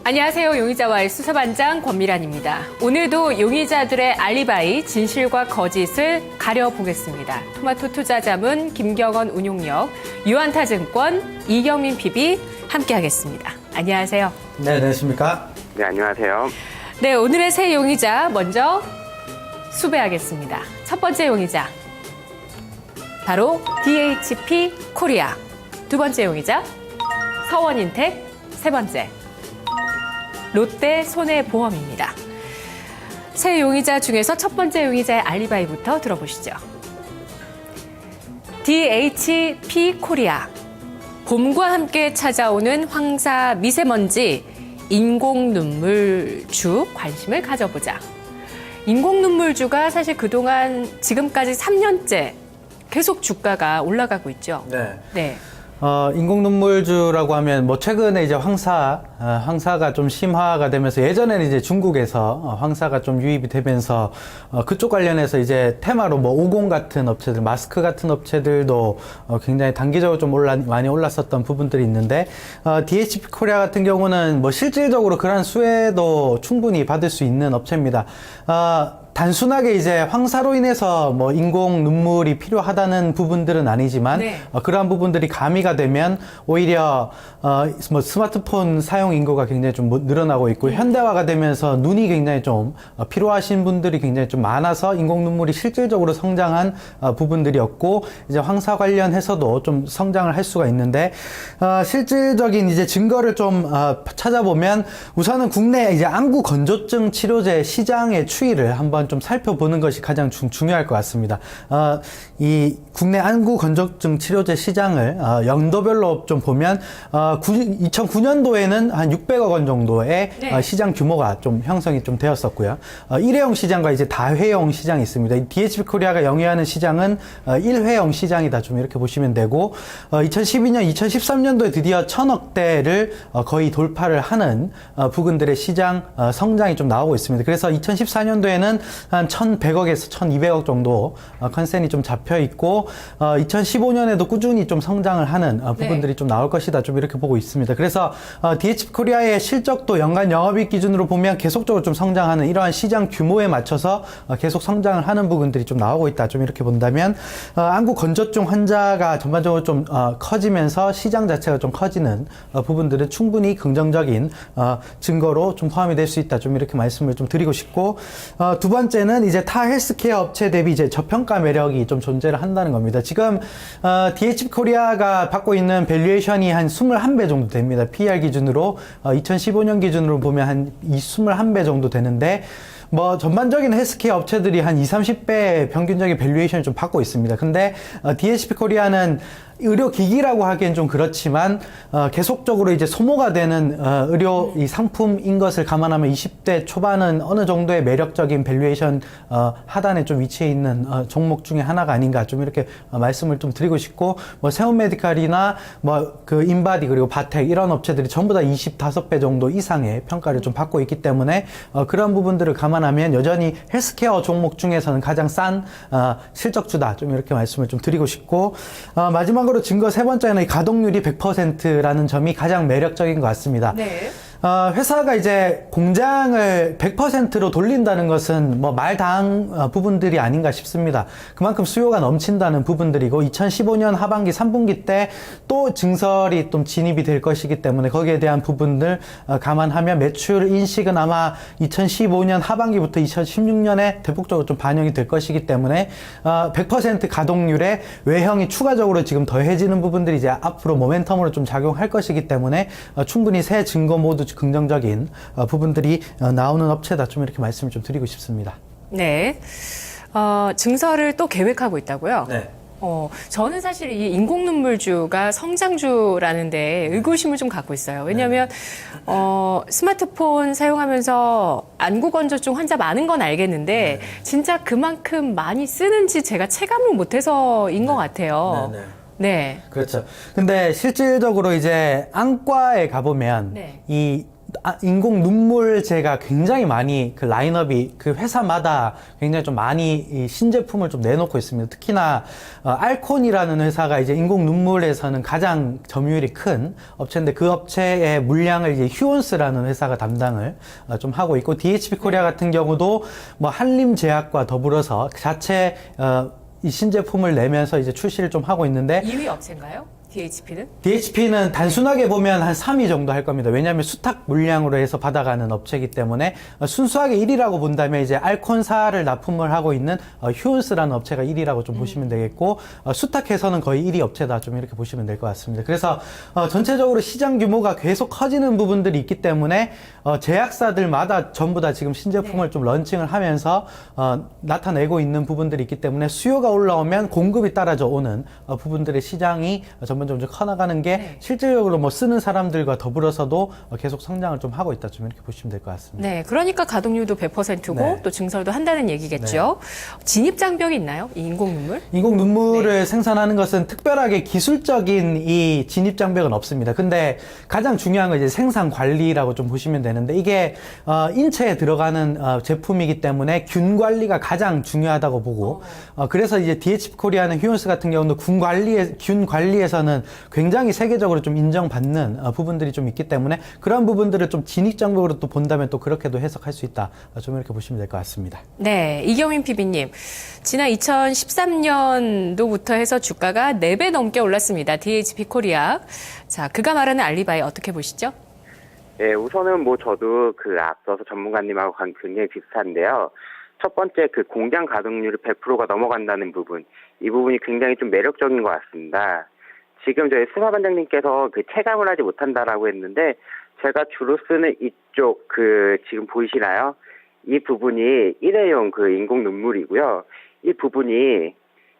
안녕하세요. 용의자와의 수사반장 권미란입니다. 오늘도 용의자들의 알리바이, 진실과 거짓을 가려보겠습니다. 토마토 투자자문 김경원 운용역, 유한타증권 이경민 PB 함께하겠습니다. 안녕하세요. 네, 안녕하십니까? 네, 안녕하세요. 네, 오늘의 새 용의자 먼저 수배하겠습니다. 첫 번째 용의자, 바로 DHP 코리아. 두 번째 용의자, 서원인텍. 세 번째, 롯데 손해보험입니다. 새 용의자 중에서 첫 번째 용의자의 알리바이부터 들어보시죠. DHP 코리아. 봄과 함께 찾아오는 황사 미세먼지, 인공눈물주 관심을 가져보자. 인공눈물주가 사실 그동안 지금까지 3년째 계속 주가가 올라가고 있죠. 네. 네. 인공눈물주라고 하면 뭐 최근에 이제 황사가 좀 심화가 되면서 예전에는 이제 중국에서 황사가 좀 유입이 되면서 그쪽 관련해서 이제 테마로 뭐 오공 같은 업체들, 마스크 같은 업체들도 굉장히 단기적으로 좀 많이 올랐었던 부분들이 있는데 DHP 코리아 같은 경우는 뭐 실질적으로 그런 수혜도 충분히 받을 수 있는 업체입니다. 단순하게 이제 황사로 인해서 뭐 인공 눈물이 필요하다는 부분들은 아니지만 네. 그러한 부분들이 가미가 되면 오히려 뭐 스마트폰 사용 인구가 굉장히 좀 늘어나고 있고 현대화가 되면서 눈이 굉장히 좀 필요하신 분들이 굉장히 좀 많아서 인공 눈물이 실질적으로 성장한 부분들이었고 이제 황사 관련해서도 좀 성장을 할 수가 있는데 실질적인 이제 증거를 좀 찾아보면 우선은 국내 이제 안구 건조증 치료제 시장의 추이를 한번 좀 살펴보는 것이 가장 중요할 것 같습니다. 이 국내 안구 건조증 치료제 시장을 연도별로 좀 보면 2009년도에는 한 600억 원 정도의 네. 시장 규모가 좀 형성이 좀 되었었고요. 일회용 시장과 이제 다회용 시장이 있습니다. DHP 코리아가 영위하는 시장은 일회용 시장이다 좀 이렇게 보시면 되고 2012년, 2013년도에 드디어 1000억대를 거의 돌파를 하는 부분들의 시장 성장이 좀 나오고 있습니다. 그래서 2014년도에는 한 1,100억에서 1,200억 정도 컨센이 좀 잡혀 있고 2015년에도 꾸준히 좀 성장을 하는 부분들이 네. 좀 나올 것이다 좀 이렇게 보고 있습니다. 그래서 DHP 코리아의 실적도 연간 영업이익 기준으로 보면 계속적으로 좀 성장하는 이러한 시장 규모에 맞춰서 계속 성장을 하는 부분들이 좀 나오고 있다 좀 이렇게 본다면 안구 건조증 환자가 전반적으로 좀 커지면서 시장 자체가 좀 커지는 부분들은 충분히 긍정적인 증거로 좀 포함이 될 수 있다 좀 이렇게 말씀을 좀 드리고 싶고 두 번째는 이제 타 헬스케어 업체 대비 이제 저평가 매력이 좀 존재를 한다는 겁니다. 지금 DHP 코리아가 받고 있는 밸류에이션이 한 21배 정도 됩니다. PER 기준으로 2015년 기준으로 보면 한 21배 정도 되는데 뭐 전반적인 헬스케어 업체들이 한 20-30배 평균적인 밸류에이션을 좀 받고 있습니다. 근데 DHP 코리아는 의료기기라고 하기엔 좀 그렇지만 계속적으로 이제 소모가 되는 의료 이 상품인 것을 감안하면 20대 초반은 어느 정도의 매력적인 밸류에이션 하단에 좀 위치해 있는 종목 중에 하나가 아닌가 좀 이렇게 말씀을 좀 드리고 싶고 뭐 세운메디칼이나 뭐 그 인바디 그리고 바텍 이런 업체들이 전부 다 25배 정도 이상의 평가를 좀 받고 있기 때문에 그런 부분들을 감안하면 여전히 헬스케어 종목 중에서는 가장 싼 실적주다 좀 이렇게 말씀을 좀 드리고 싶고 마지막으로 증거 세 번째는 가동률이 100%라는 점이 가장 매력적인 것 같습니다. 네. 회사가 이제 공장을 100%로 돌린다는 것은 뭐 말다한 부분들이 아닌가 싶습니다. 그만큼 수요가 넘친다는 부분들이고 2015년 하반기 3분기 때 또 증설이 좀 진입이 될 것이기 때문에 거기에 대한 부분들 감안하면 매출 인식은 아마 2015년 하반기부터 2016년에 대폭적으로 좀 반영이 될 것이기 때문에 100% 가동률에 외형이 추가적으로 지금 더해지는 부분들이 이제 앞으로 모멘텀으로 좀 작용할 것이기 때문에 충분히 새 증거 모두 긍정적인 부분들이 나오는 업체다 좀 이렇게 말씀을 좀 드리고 싶습니다. 네. 증설을 또 계획하고 있다고요? 네. 저는 사실 이 인공눈물주가 성장주라는데 의구심을 좀 갖고 있어요. 왜냐하면 스마트폰 사용하면서 안구 건조증 환자 많은 건 알겠는데 진짜 그만큼 많이 쓰는지 제가 체감을 못해서인 것 같아요. 네. 그렇죠. 근데 실질적으로 이제 안과에 가보면 네. 이 인공 눈물제가 굉장히 많이 그 라인업이 그 회사마다 굉장히 좀 많이 이 신제품을 좀 내놓고 있습니다. 특히나 알콘이라는 회사가 이제 인공 눈물에서는 가장 점유율이 큰 업체인데 그 업체의 물량을 이제 휴온스라는 회사가 담당을 좀 하고 있고 DHP 코리아 같은 경우도 뭐 한림제약과 더불어서 자체 이 신제품을 내면서 이제 출시를 좀 하고 있는데 2위 업체인가요? DHP는? DHP는 단순하게 보면 한 3위 정도 할 겁니다. 왜냐하면 수탁 물량으로 해서 받아가는 업체이기 때문에 순수하게 1위라고 본다면 이제 알콘사를 납품을 하고 있는 휴온스라는 업체가 1위라고 좀 보시면 되겠고 수탁해서는 거의 1위 업체다 좀 이렇게 보시면 될 것 같습니다. 그래서 전체적으로 시장 규모가 계속 커지는 부분들이 있기 때문에 제약사들마다 전부 다 지금 신제품을 좀 런칭을 하면서 나타내고 있는 부분들이 있기 때문에 수요가 올라오면 공급이 따라져 오는 부분들의 시장이 점점 커나가는 게 실질적으로 뭐 쓰는 사람들과 더불어서도 계속 성장을 좀 하고 있다 좀 이렇게 보시면 될 것 같습니다. 네, 그러니까 가동률도 100%고 네. 또 증설도 한다는 얘기겠죠. 진입 장벽이 있나요? 이 인공 눈물? 인공 눈물을 생산하는 것은 특별하게 기술적인 이 진입 장벽은 없습니다. 근데 가장 중요한 건 이제 생산 관리라고 좀 보시면 되는데 이게 인체에 들어가는 제품이기 때문에 균 관리가 가장 중요하다고 보고 그래서 이제 DHP 코리아는 휴온스 같은 경우도 균 관리에서는 굉장히 세계적으로 좀 인정받는 부분들이 좀 있기 때문에 그런 부분들을 좀 진입 장벽으로 또 본다면 또 그렇게도 해석할 수 있다. 좀 이렇게 보시면 될 것 같습니다. 네, 이경민 PB님. 지난 2013년도부터 해서 주가가 4배 넘게 올랐습니다. DHP 코리아. 자, 그가 말하는 알리바이 어떻게 보시죠? 네, 우선은 뭐 저도 그 앞서서 전문가님하고 굉장히 비슷한데요. 첫 번째 그 공장 가동률이 100%가 넘어간다는 부분, 이 부분이 굉장히 좀 매력적인 것 같습니다. 지금 저희 수사 반장님께서 그 체감을 하지 못한다라고 했는데 제가 주로 쓰는 이쪽 그 지금 보이시나요? 이 부분이 일회용 그 인공 눈물이고요. 이 부분이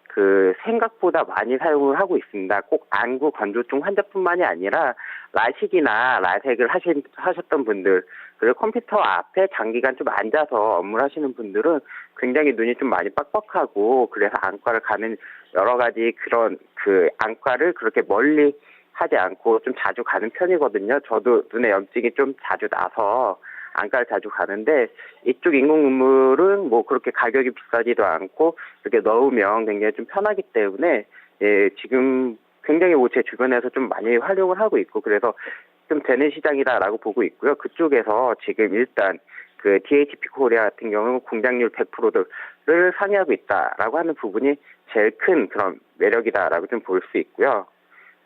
그 생각보다 많이 사용을 하고 있습니다. 꼭 안구 건조증 환자뿐만이 아니라 라식이나 라섹을 하셨던 분들, 그리고 컴퓨터 앞에 장기간 좀 앉아서 업무를 하시는 분들은 굉장히 눈이 좀 많이 빡빡하고 그래서 안과를 가는 여러 가지 그런 그 안과를 그렇게 멀리 하지 않고 좀 자주 가는 편이거든요. 저도 눈에 염증이 좀 자주 나서 안과를 자주 가는데 이쪽 인공 눈물은 뭐 그렇게 가격이 비싸지도 않고 이렇게 넣으면 굉장히 좀 편하기 때문에 예, 지금 굉장히 뭐 제 주변에서 좀 많이 활용을 하고 있고 그래서 좀 되는 시장이다라고 보고 있고요. 그쪽에서 지금 일단 그 DHP 코리아 같은 경우는 공장률 100%를 상회하고 있다라고 하는 부분이 제일 큰 그런 매력이다라고 좀 볼 수 있고요.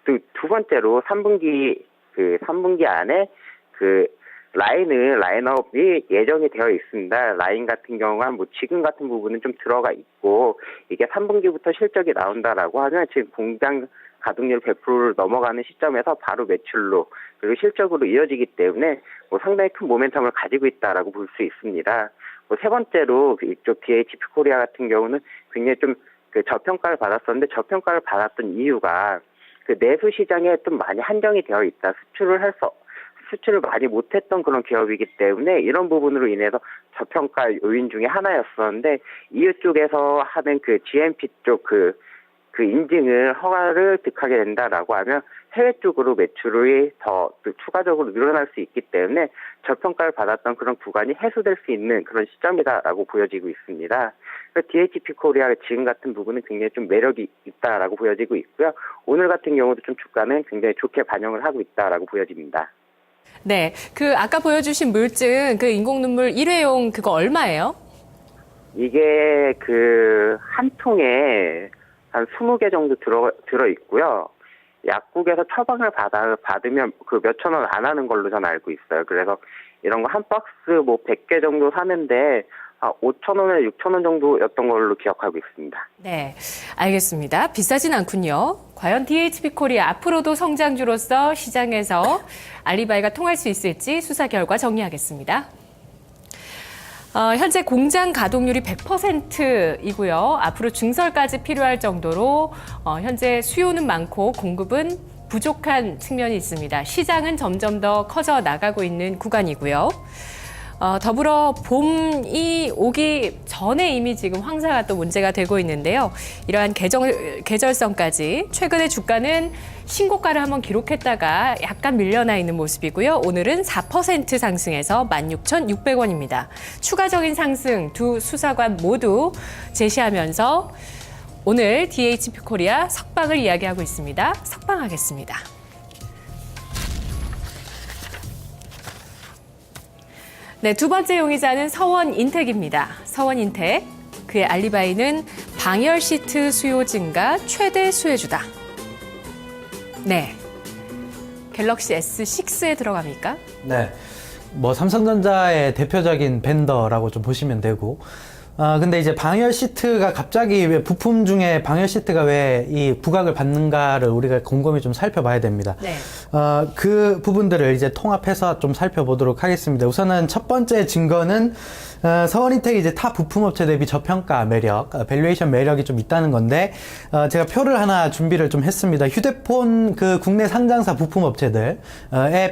또 두 번째로 3분기 안에 그 라인업이 예정이 되어 있습니다. 라인 같은 경우는 뭐 지금 같은 부분은 좀 들어가 있고 이게 3분기부터 실적이 나온다라고 하면 지금 공장 가동률 100%를 넘어가는 시점에서 바로 매출로 그리고 실적으로 이어지기 때문에 뭐 상당히 큰 모멘텀을 가지고 있다라고 볼 수 있습니다. 뭐 세 번째로 이쪽 DHP 코리아 같은 경우는 굉장히 좀 그 저평가를 받았었는데 저평가를 받았던 이유가 그 내수 시장에 좀 많이 한정이 되어 있다. 수출을 많이 못했던 그런 기업이기 때문에 이런 부분으로 인해서 저평가 요인 중에 하나였었는데 이유 쪽에서 하는 그 GMP 쪽 그 인증을 허가를 득하게 된다라고 하면 해외 쪽으로 매출이 더 추가적으로 늘어날 수 있기 때문에 저평가를 받았던 그런 구간이 해소될 수 있는 그런 시점이다라고 보여지고 있습니다. DHP 코리아의 지금 같은 부분은 굉장히 좀 매력이 있다라고 보여지고 있고요. 오늘 같은 경우도 좀 주가는 굉장히 좋게 반영을 하고 있다라고 보여집니다. 네, 그 아까 보여주신 물증, 그 인공 눈물 일회용 그거 얼마예요? 이게 그 한 통에 한 20개 정도 들어 있고요. 약국에서 처방을 받으면 그 몇천 원 안 하는 걸로 저는 알고 있어요. 그래서 이런 거 한 박스 뭐 100개 정도 사는데 5,000원에 6,000원 정도였던 걸로 기억하고 있습니다. 네, 알겠습니다. 비싸진 않군요. 과연 DHP 코리아 앞으로도 성장주로서 시장에서 알리바이가 통할 수 있을지 수사 결과 정리하겠습니다. 현재 공장 가동률이 100%이고요. 앞으로 증설까지 필요할 정도로 현재 수요는 많고 공급은 부족한 측면이 있습니다. 시장은 점점 더 커져 나가고 있는 구간이고요. 더불어 봄이 오기 전에 이미 지금 황사가 또 문제가 되고 있는데요. 이러한 계절성까지 최근에 주가는 신고가를 한번 기록했다가 약간 밀려나 있는 모습이고요. 오늘은 4% 상승해서 16,600원입니다. 추가적인 상승 두 수사관 모두 제시하면서 오늘 DHP 코리아 석방을 이야기하고 있습니다. 석방하겠습니다. 네, 두 번째 용의자는 서원인텍입니다. 서원인텍, 그의 알리바이는 방열 시트 수요 증가 최대 수혜주다. 네, 갤럭시 S6에 들어갑니까? 네. 뭐 삼성전자의 대표적인 벤더라고 좀 보시면 되고, 근데 이제 방열 시트가 갑자기 왜 부품 중에 방열 시트가 왜 이 부각을 받는가를 우리가 곰곰이 좀 살펴봐야 됩니다. 네. 그 부분들을 이제 통합해서 좀 살펴보도록 하겠습니다. 우선은 첫 번째 증거는 서원인텍이 이제 타 부품업체 대비 저평가 매력, 밸류에이션 매력이 좀 있다는 건데, 제가 표를 하나 준비를 좀 했습니다. 휴대폰 그 국내 상장사 부품업체들의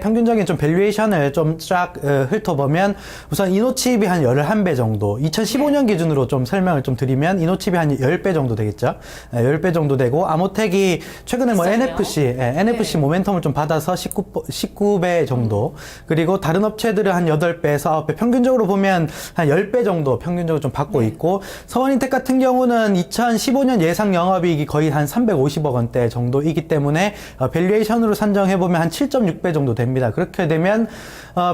평균적인 좀 밸류에이션을 좀 쫙 훑어보면, 우선 이노칩이 한 11배 정도, 2015년 기준으로 좀 설명을 좀 드리면, 이노칩이 한 10배 정도 되겠죠. 10배 정도 되고, 아모텍이 최근에 뭐 NFC 네. 모멘텀을 좀 받아서 19배 정도, 그리고 다른 업체들은 한 8배에서 9배, 평균적으로 보면 한 10배 정도 평균적으로 좀 받고 있고, 서원인텍 같은 경우는 2015년 예상 영업이익이 거의 한 350억 원대 정도이기 때문에 밸류에이션으로 산정해보면 한 7.6배 정도 됩니다. 그렇게 되면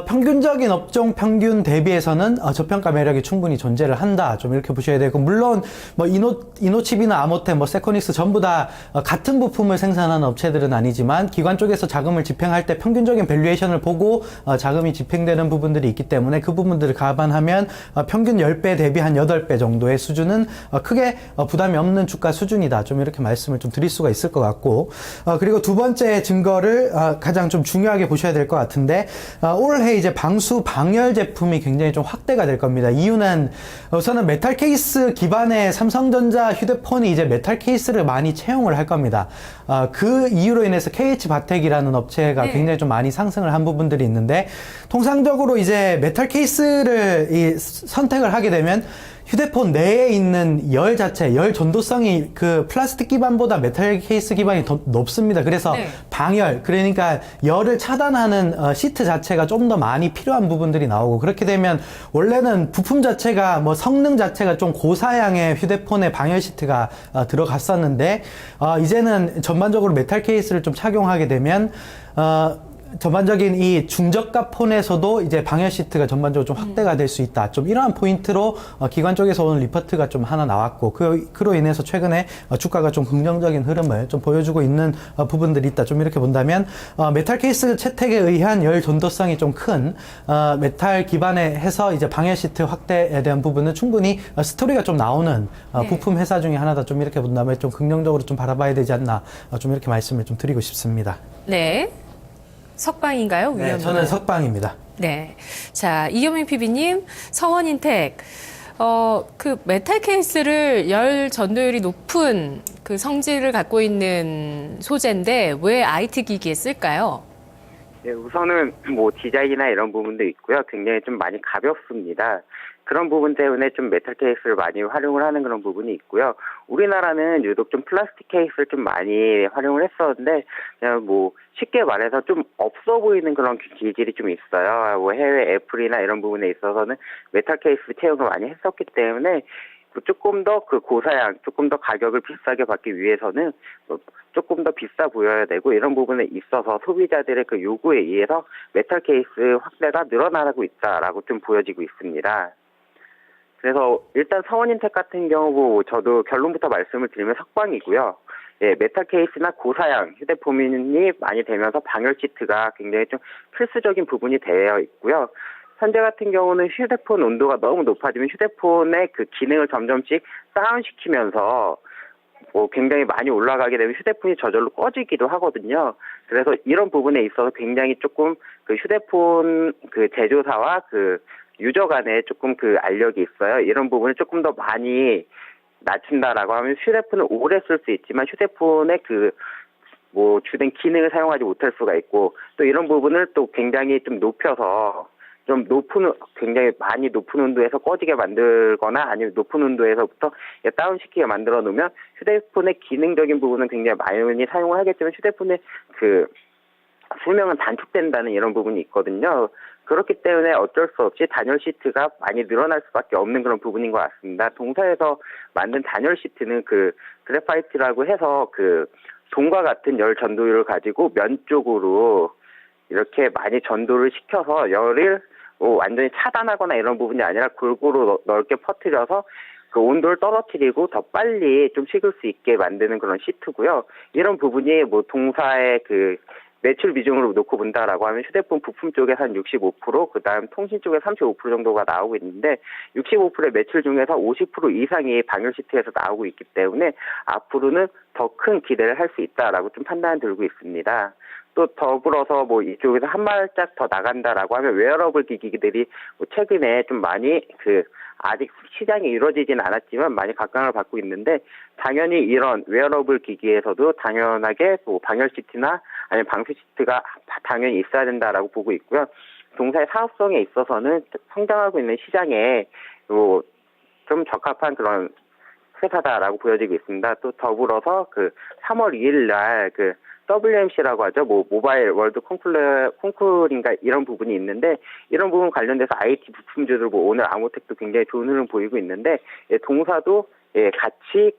평균적인 업종 평균 대비해서는 저평가 매력이 충분히 존재를 한다. 좀 이렇게 보셔야 되고, 물론 뭐 이노칩이나 아모텍, 뭐 세코닉스 전부 다 같은 부품을 생산하는 업체들은 아니지만 기관 쪽에서 자금을 집행할 때 평균적인 밸류에이션을 보고 자금이 집행되는 부분들이 있기 때문에 그 부분들을 감안하면 평균 10배 대비 한 8배 정도의 수준은 크게 부담이 없는 주가 수준이다. 좀 이렇게 말씀을 좀 드릴 수가 있을 것 같고, 그리고 두 번째 증거를 가장 좀 중요하게 보셔야 될 것 같은데, 올해 이제 방수 방열 제품이 굉장히 좀 확대가 될 겁니다. 이유는 우선은 메탈 케이스 기반의 삼성전자 휴대폰이 이제 메탈 케이스를 많이 채용을 할 겁니다. 그 이유로 인해서 KH바텍이라는 업체가 네. 굉장히 좀 많이 상승을 한 부분들이 있는데, 통상적으로 이제 메탈 케이스를 선택을 하게 되면 휴대폰 내에 있는 열 자체, 열 전도성이 그 플라스틱 기반보다 메탈 케이스 기반이 더 높습니다. 그래서 네. 방열, 그러니까 열을 차단하는 시트 자체가 좀 더 많이 필요한 부분들이 나오고, 그렇게 되면 원래는 부품 자체가 뭐 성능 자체가 좀 고사양의 휴대폰에 방열 시트가 들어갔었는데, 이제는 전반적으로 메탈 케이스를 좀 착용하게 되면 전반적인 이 중저가 폰에서도 이제 방열 시트가 전반적으로 좀 확대가 될 수 있다. 좀 이러한 포인트로 기관 쪽에서 오는 리포트가 좀 하나 나왔고, 그로 인해서 최근에 주가가 좀 긍정적인 흐름을 좀 보여주고 있는 부분들이 있다. 좀 이렇게 본다면 메탈 케이스 채택에 의한 열 전도성이 좀 큰 메탈 기반에 해서 이제 방열 시트 확대에 대한 부분은 충분히 스토리가 좀 나오는 네. 부품 회사 중에 하나다. 좀 이렇게 본다면 좀 긍정적으로 좀 바라봐야 되지 않나. 좀 이렇게 말씀을 좀 드리고 싶습니다. 네. 석방인가요? 네, 위원님? 저는 석방입니다. 네. 자, 이경민 PB님, 서원인텍, 그 메탈 케이스를 열 전도율이 높은 그 성질을 갖고 있는 소재인데 왜 IT 기기에 쓸까요? 네, 우선은 뭐 디자인이나 이런 부분도 있고요. 굉장히 좀 많이 가볍습니다. 그런 부분 때문에 좀 메탈 케이스를 많이 활용을 하는 그런 부분이 있고요. 우리나라는 유독 좀 플라스틱 케이스를 좀 많이 활용을 했었는데, 그냥 뭐 쉽게 말해서 좀 없어 보이는 그런 기질이 좀 있어요. 뭐 해외 애플이나 이런 부분에 있어서는 메탈 케이스 채용을 많이 했었기 때문에 조금 더 그 고사양, 조금 더 가격을 비싸게 받기 위해서는 조금 더 비싸 보여야 되고, 이런 부분에 있어서 소비자들의 그 요구에 의해서 메탈 케이스 확대가 늘어나고 있다라고 좀 보여지고 있습니다. 그래서 일단 서원인텍 같은 경우 저도 결론부터 말씀을 드리면 석방이고요. 예, 메탈 케이스나 고사양 휴대폰이 많이 되면서 방열 시트가 굉장히 좀 필수적인 부분이 되어 있고요. 현재 같은 경우는 휴대폰 온도가 너무 높아지면 휴대폰의 그 기능을 점점씩 다운시키면서 뭐 굉장히 많이 올라가게 되면 휴대폰이 저절로 꺼지기도 하거든요. 그래서 이런 부분에 있어서 굉장히 조금 그 휴대폰 그 제조사와 그 유저 간에 조금 그 알력이 있어요. 이런 부분을 조금 더 많이 낮춘다라고 하면 휴대폰을 오래 쓸 수 있지만 휴대폰의 그 뭐 주된 기능을 사용하지 못할 수가 있고, 또 이런 부분을 또 굉장히 좀 높여서 굉장히 많이 높은 온도에서 꺼지게 만들거나 아니면 높은 온도에서부터 다운시키게 만들어 놓으면 휴대폰의 기능적인 부분은 굉장히 많이 사용을 하겠지만 휴대폰의 그 수명은 단축된다는 이런 부분이 있거든요. 그렇기 때문에 어쩔 수 없이 단열 시트가 많이 늘어날 수밖에 없는 그런 부분인 것 같습니다. 동사에서 만든 단열 시트는 그 그래파이트라고 해서 그 동과 같은 열 전도율을 가지고 면 쪽으로 이렇게 많이 전도를 시켜서 열을 완전히 차단하거나 이런 부분이 아니라 골고루 넓게 퍼뜨려서 그 온도를 떨어뜨리고 더 빨리 좀 식을 수 있게 만드는 그런 시트고요. 이런 부분이 뭐 동사의 그 매출 비중으로 놓고 본다라고 하면 휴대폰 부품 쪽에서 한 65%, 그다음 통신 쪽에 35% 정도가 나오고 있는데 65%의 매출 중에서 50% 이상이 방열 시트에서 나오고 있기 때문에 앞으로는 더 큰 기대를 할 수 있다라고 좀 판단 들고 있습니다. 또 더불어서 뭐 이쪽에서 한 발짝 더 나간다라고 하면 웨어러블 기기들이 뭐 최근에 좀 많이 아직 시장이 이루어지진 않았지만 많이 각광을 받고 있는데 당연히 이런 웨어러블 기기에서도 당연하게 뭐 방열 시트나 아니면 방수 시트가 당연히 있어야 된다라고 보고 있고요. 동사의 사업성에 있어서는 성장하고 있는 시장에 좀 적합한 그런 회사다라고 보여지고 있습니다. 또 더불어서 3월 2일 날 WMC라고 하죠. 뭐 모바일 월드 콩쿨인가 이런 부분이 있는데 이런 부분 관련돼서 IT 부품주들 오늘 아모텍도 굉장히 좋은 흐름 보이고 있는데 동사도 같이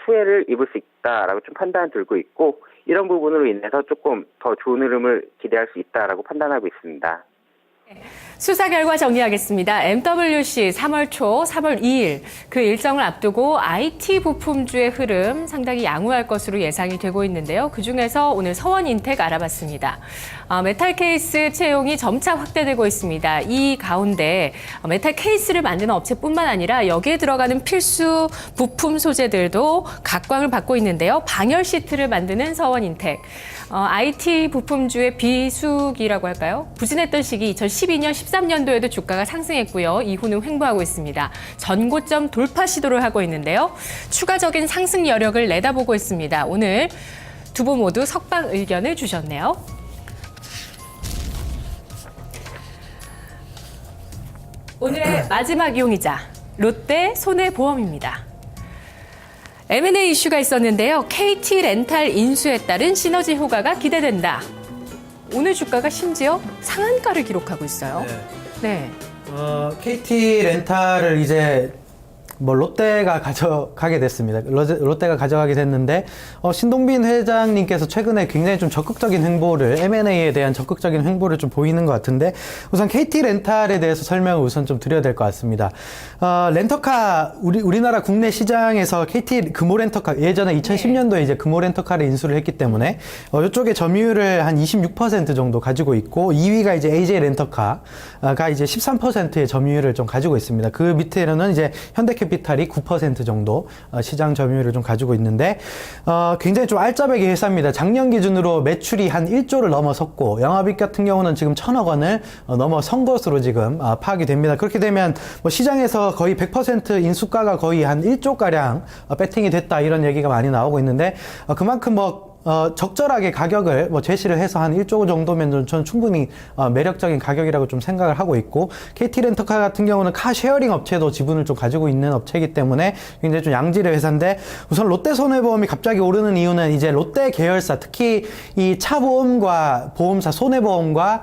수혜를 입을 수 있다라고 좀 판단 들고 있고 이런 부분으로 인해서 조금 더 좋은 흐름을 기대할 수 있다라고 판단하고 있습니다. 수사 결과 정리하겠습니다. MWC 3월 초, 3월 2일 그 일정을 앞두고 IT 부품주의 흐름 상당히 양호할 것으로 예상이 되고 있는데요. 그중에서 오늘 서원인텍 알아봤습니다. 메탈 케이스 채용이 점차 확대되고 있습니다. 이 가운데 메탈 케이스를 만드는 업체뿐만 아니라 여기에 들어가는 필수 부품 소재들도 각광을 받고 있는데요. 방열 시트를 만드는 서원인텍. IT 부품주의 비수기라고 할까요? 부진했던 시기 2012년, 13년도에도 주가가 상승했고요. 이후는 횡보하고 있습니다. 전고점 돌파 시도를 하고 있는데요. 추가적인 상승 여력을 내다보고 있습니다. 오늘 두 분 모두 석방 의견을 주셨네요. 오늘의 마지막 이용이자 롯데 손해보험입니다. M&A 이슈가 있었는데요. KT 렌탈 인수에 따른 시너지 효과가 기대된다. 오늘 주가가 심지어 상한가를 기록하고 있어요. 네. KT 렌탈을 이제 롯데가 가져가게 됐습니다. 롯데가 가져가게 됐는데, 신동빈 회장님께서 최근에 굉장히 좀 적극적인 행보를, M&A에 대한 적극적인 행보를 좀 보이는 것 같은데, 우선 KT 렌탈에 대해서 설명을 우선 좀 드려야 될 것 같습니다. 렌터카, 우리나라 국내 시장에서 KT 금호 렌터카, 예전에 2010년도에 이제 금호 렌터카를 인수를 했기 때문에, 이쪽에 점유율을 한 26% 정도 가지고 있고, 2위가 이제 AJ 렌터카가 이제 13%의 점유율을 좀 가지고 있습니다. 그 밑에는 이제 현대캐피탈이 9% 정도 시장 점유율을 좀 가지고 있는데 굉장히 좀 알짜배기 회사입니다. 작년 기준으로 매출이 한 1조를 넘어섰고 영업이익 같은 경우는 지금 1,000억 원을 넘어선 것으로 지금 파악이 됩니다. 그렇게 되면 뭐 시장에서 거의 100% 인수가가 거의 한 1조가량 배팅이 됐다 이런 얘기가 많이 나오고 있는데 그만큼 적절하게 가격을 제시를 해서 한 1조 정도면 전 충분히 매력적인 가격이라고 좀 생각을 하고 있고 KT 렌터카 같은 경우는 카 쉐어링 업체도 지분을 좀 가지고 있는 업체이기 때문에 굉장히 좀 양질의 회사인데 우선 롯데 손해보험이 갑자기 오르는 이유는 이제 롯데 계열사 특히 이 차보험과 보험사 손해보험과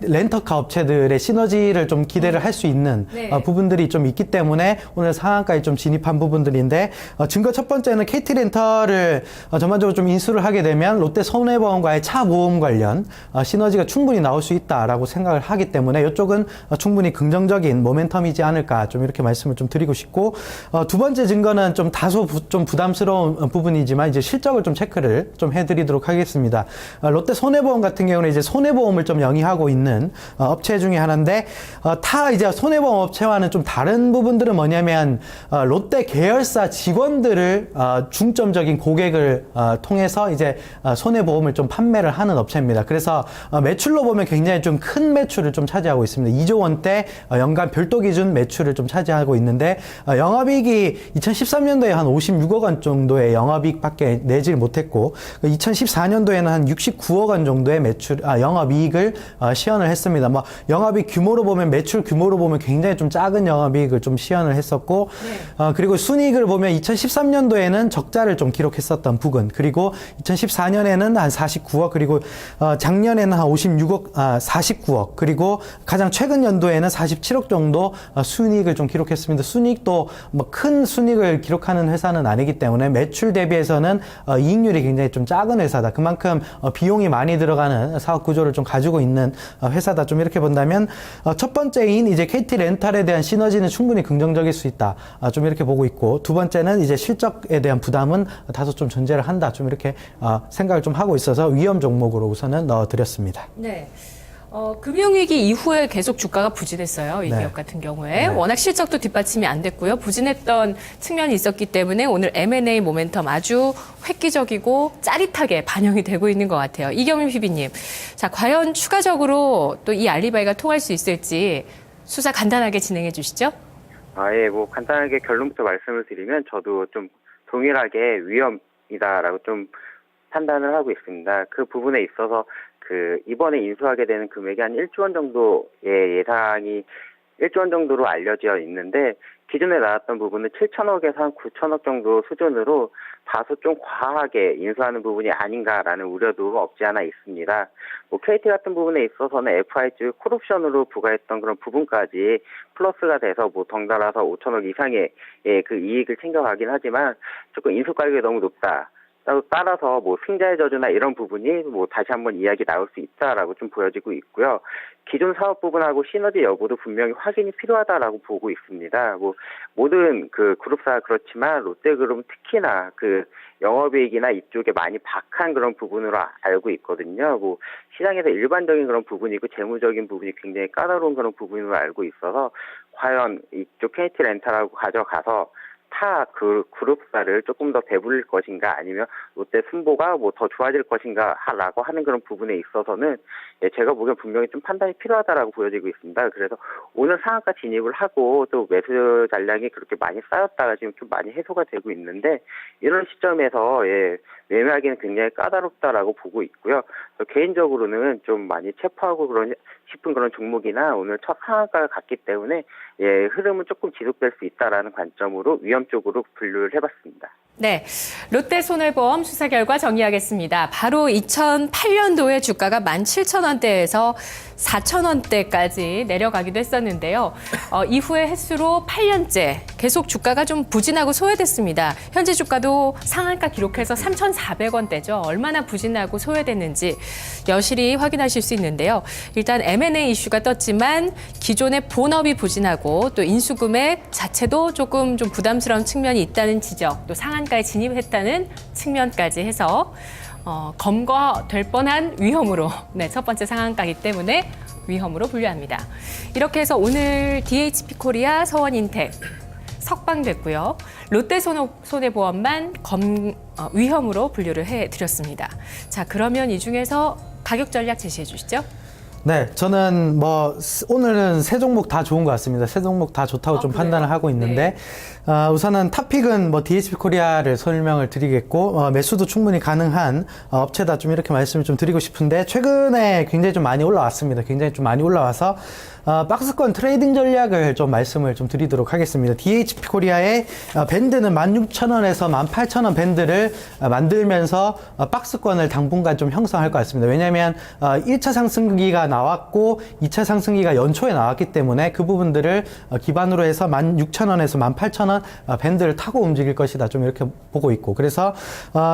렌터카 업체들의 시너지를 좀 기대를 할 수 있는 부분들이 좀 있기 때문에 오늘 상한가에 좀 진입한 부분들인데 증거 첫 번째는 KT 렌터를 전반적으로 좀 인수를 하게 되면 롯데 손해보험과의 차 보험 관련 시너지가 충분히 나올 수 있다라고 생각을 하기 때문에 이쪽은 충분히 긍정적인 모멘텀이지 않을까 좀 이렇게 말씀을 좀 드리고 싶고 두 번째 증거는 좀 다소 좀 부담스러운 부분이지만 이제 실적을 좀 체크를 좀 해드리도록 하겠습니다. 롯데 손해보험 같은 경우는 이제 손해보험을 좀 영위하고 있는 업체 중에 하나인데 타 이제 손해보험 업체와는 좀 다른 부분들은 뭐냐면 롯데 계열사 직원들을 중점적인 고객을 통해서 통해서 이제 손해보험을 좀 판매를 하는 업체입니다. 그래서 매출로 보면 굉장히 좀 큰 매출을 좀 차지하고 있습니다. 2조 원대 연간 별도 기준 매출을 좀 차지하고 있는데 영업이익이 2013년도에 한 56억 원 정도의 영업이익밖에 내질 못했고 2014년도에는 한 69억 원 정도의 영업이익을 시현을 했습니다. 뭐 영업이익 규모로 보면 매출 규모로 보면 굉장히 좀 작은 영업이익을 좀 시현을 했었고 그리고 순이익을 보면 2013년도에는 적자를 좀 기록했었던 부분, 그리고 2014년에는 한 49억, 그리고 작년에는 한 49억, 그리고 가장 최근 연도에는 47억 정도 순이익을 좀 기록했습니다. 순이익도 뭐 큰 순이익을 기록하는 회사는 아니기 때문에 매출 대비해서는 이익률이 굉장히 좀 작은 회사다. 그만큼 비용이 많이 들어가는 사업 구조를 좀 가지고 있는 회사다. 좀 이렇게 본다면 첫 번째인 이제 KT 렌탈에 대한 시너지는 충분히 긍정적일 수 있다. 좀 이렇게 보고 있고, 두 번째는 이제 실적에 대한 부담은 다소 좀 존재를 한다. 좀 이렇게 생각을 좀 하고 있어서 위험 종목으로 우선은 넣어드렸습니다. 네. 금융위기 이후에 계속 주가가 부진했어요. 이 네. 기업 같은 경우에. 네. 워낙 실적도 뒷받침이 안 됐고요. 부진했던 측면이 있었기 때문에 오늘 M&A 모멘텀 아주 획기적이고 짜릿하게 반영이 되고 있는 것 같아요. 이경민 PB님. 자, 과연 추가적으로 또 이 알리바이가 통할 수 있을지 수사 간단하게 진행해 주시죠. 예, 뭐 간단하게 결론부터 말씀을 드리면 저도 좀 동일하게 위험이다라고 좀 판단을 하고 있습니다. 그 부분에 있어서 이번에 인수하게 되는 금액이 한 1조 원 정도의 예상이 1조 원 정도로 알려져 있는데, 기존에 나왔던 부분은 7천억에서 한 9천억 정도 수준으로 다소 좀 과하게 인수하는 부분이 아닌가라는 우려도 없지 않아 있습니다. 뭐 KT 같은 부분에 있어서는 FIG 콜옵션으로 부과했던 그런 부분까지 플러스가 돼서 뭐 덩달아서 5천억 이상의 그 이익을 챙겨가긴 하지만 조금 인수 가격이 너무 높다. 따라서 뭐 승자의 저주나 이런 부분이 뭐 다시 한번 이야기 나올 수 있다라고 좀 보여지고 있고요. 기존 사업 부분하고 시너지 여부도 분명히 확인이 필요하다라고 보고 있습니다. 뭐 모든 그 그룹사 그렇지만 롯데그룹은 특히나 그 영업이익이나 이쪽에 많이 박한 그런 부분으로 알고 있거든요. 뭐 시장에서 일반적인 그런 부분이고 재무적인 부분이 굉장히 까다로운 그런 부분으로 알고 있어서 과연 이쪽 KT 렌탈하고 가져가서 타 그 그룹사를 조금 더 배불릴 것인가, 아니면 롯데 순보가 뭐 더 좋아질 것인가라고 하는 그런 부분에 있어서는 제가 보기엔 분명히 좀 판단이 필요하다라고 보여지고 있습니다. 그래서 오늘 상한가 진입을 하고 또 매수 잔량이 그렇게 많이 쌓였다가 지금 좀 많이 해소가 되고 있는데, 이런 시점에서 매매하기는 굉장히 까다롭다라고 보고 있고요. 개인적으로는 좀 많이 체포하고 싶은 그런 종목이나 오늘 첫 상한가를 갔기 때문에 흐름은 조금 지속될 수 있다라는 관점으로 위험 쪽으로 분류를 해봤습니다. 네, 롯데손해보험 수사 결과 정리하겠습니다. 바로 2008년도에 주가가 17,000원대에서 4,000원대까지 내려가기도 했었는데요. 이후에 횟수로 8년째 계속 주가가 좀 부진하고 소외됐습니다. 현재 주가도 상한가 기록해서 3,400원대죠. 얼마나 부진하고 소외됐는지 여실히 확인하실 수 있는데요. 일단 M&A 이슈가 떴지만 기존의 본업이 부진하고 또 인수금액 자체도 조금 좀 부담스러운 측면이 있다는 지적, 또 상한가에 진입했다는 측면까지 해서 검거될 뻔한 위험으로, 첫 번째 상한가이기 때문에 위험으로 분류합니다. 이렇게 해서 오늘 DHP 코리아, 서원인텍 석방됐고요. 롯데손해보험만 위험으로 분류를 해드렸습니다. 자, 그러면 이 중에서 가격 전략 제시해 주시죠. 네, 저는 오늘은 세 종목 다 좋은 것 같습니다. 세 종목 다 좋다고 좀 그래요? 판단을 하고 있는데, 우선은 탑픽은 DHP 코리아를 설명을 드리겠고, 매수도 충분히 가능한 업체다, 좀 이렇게 말씀을 좀 드리고 싶은데, 최근에 굉장히 좀 많이 올라왔습니다. 굉장히 좀 많이 올라와서, 박스권 트레이딩 전략을 좀 말씀을 좀 드리도록 하겠습니다. DHP 코리아의 밴드는 16,000원에서 18,000원 밴드를 만들면서 박스권을 당분간 좀 형성할 것 같습니다. 왜냐하면 1차 상승기가 나왔고 2차 상승기가 연초에 나왔기 때문에 그 부분들을 기반으로 해서 16,000원에서 18,000원 밴드를 타고 움직일 것이다. 좀 이렇게 보고 있고, 그래서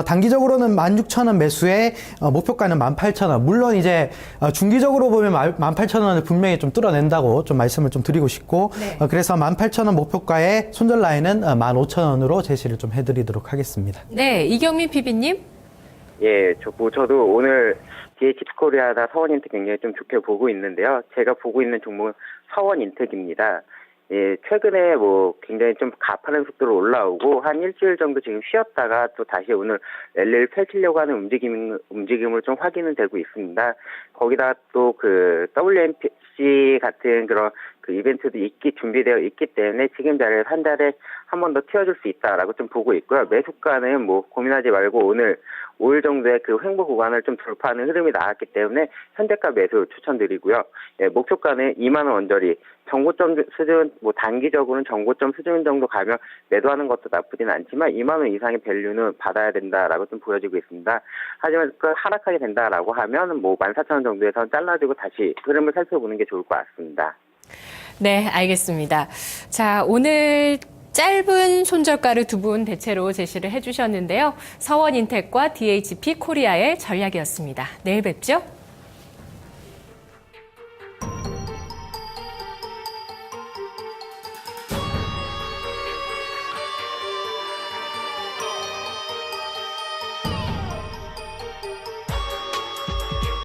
단기적으로는 16,000원 매수에 목표가는 18,000원. 물론 이제 중기적으로 보면 18,000원을 분명히 좀 뚫어낸다고 좀 말씀을 좀 드리고 싶고, 네. 그래서 18,000원 목표가의 손절 라인은 15,000원으로 제시를 좀 해드리도록 하겠습니다. 네, 이경민 PB님. 저도 오늘 DHP 코리아나 서원인텍 굉장히 좀 좋게 보고 있는데요. 제가 보고 있는 종목은 서원인텍입니다. 예, 최근에 뭐 굉장히 좀 가파른 속도로 올라오고 한 일주일 정도 지금 쉬었다가 또 다시 오늘 랠리를 펼치려고 하는 움직임을 좀 확인은 되고 있습니다. 거기다 또 그 WMC 같은 그런 그 이벤트도 준비되어 있기 때문에 지금 자리에서 한 달에 한 번 더 튀어줄 수 있다라고 좀 보고 있고요. 매수가는 뭐 고민하지 말고 오늘 5일 정도의 그 횡보 구간을 좀 돌파하는 흐름이 나왔기 때문에 현재가 매수 추천드리고요. 예, 목표가는 2만 원 언저리, 정고점 수준, 뭐 단기적으로는 정고점 수준 정도 가면 매도하는 것도 나쁘진 않지만 2만 원 이상의 밸류는 받아야 된다라고 좀 보여지고 있습니다. 하지만 그 하락하게 된다라고 하면 뭐 14,000원 정도에서 잘라주고 다시 흐름을 살펴보는 게 좋을 것 같습니다. 네, 알겠습니다. 자, 오늘 짧은 손절가를 두 분 대체로 제시를 해주셨는데요. 서원인텍과 DHP 코리아의 전략이었습니다. 내일 뵙죠.